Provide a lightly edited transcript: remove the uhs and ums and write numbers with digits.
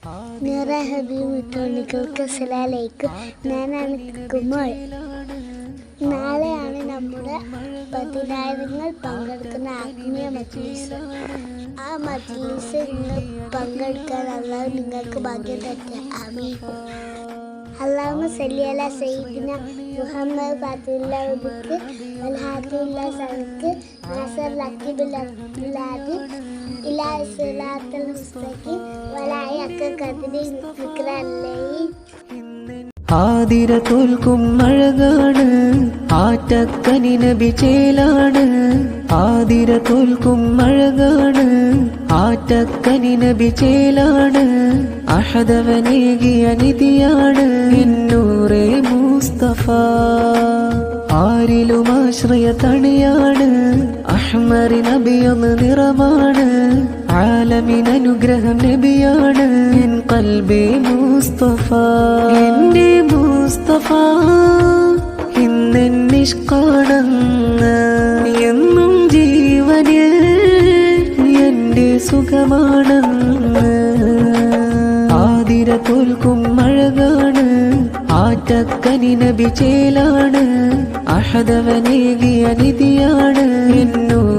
നൂറ ഹബീബ് തോണികൾക്ക് അസ്സലാമലൈക്കും. ഞാനാണ് കുമോൾ. നാളെയാണ് നമ്മുടെ പതിനായിരങ്ങൾ പങ്കെടുക്കുന്ന ആത്മീയ മജ്‌ലിസ്. ആ മജ്‌ലിസ് നിങ്ങൾ പങ്കെടുക്കാൻ അല്ലാഹു നിങ്ങൾക്ക് ഭാഗ്യം തരട്ടെ. ആമീൻ. അല്ലാഹുമ്മ സല്ലി അലാ സയ്യിദിന മുഹമ്മദ് ഫാത്തിഹുൽ ബിക്ക് വൽ ഹാദിൽ സലക്ക് നാസർ ലക്കി ബില്ലാദി ഇലാ സിറാത്തൽ മുസ്തഖീം വലായക ഖദ്രി മിക്റല്ലൈ. ആതിര തോൽക്കും അഴകാണ് ആറ്റക്കനി നബി ചേലാണ്. ആതിര തോൽക്കും അഴകാണ് ആറ്റക്കനി നബി ചേലാണ്. അഹദവനേകിയ നിധിയാണ് എന്നൂറേ മുസ്തഫ. ആരിലും ആശ്രയ തണിയാണ് അഹ്മറി നബിയൊന്ന് നിറമാണ്. ആലമിൻ അനുഗ്രഹം നബിയാണ് എൻ ഖൽബി മുസ്തഫ. എന്റെ മുസ്തഫ ഇന്നെന്നിഷ്കാണങ്ങ് എന്നും ജീവനിൽ എന്റെ സുഖമാണങ്ങ്. ആതിര തോൽക്കും അഴകാണ് ആറ്റക്കനി നബി ചേലാണ്. അഹദവനേകിയ നിധിയാണ് എന്നൂർ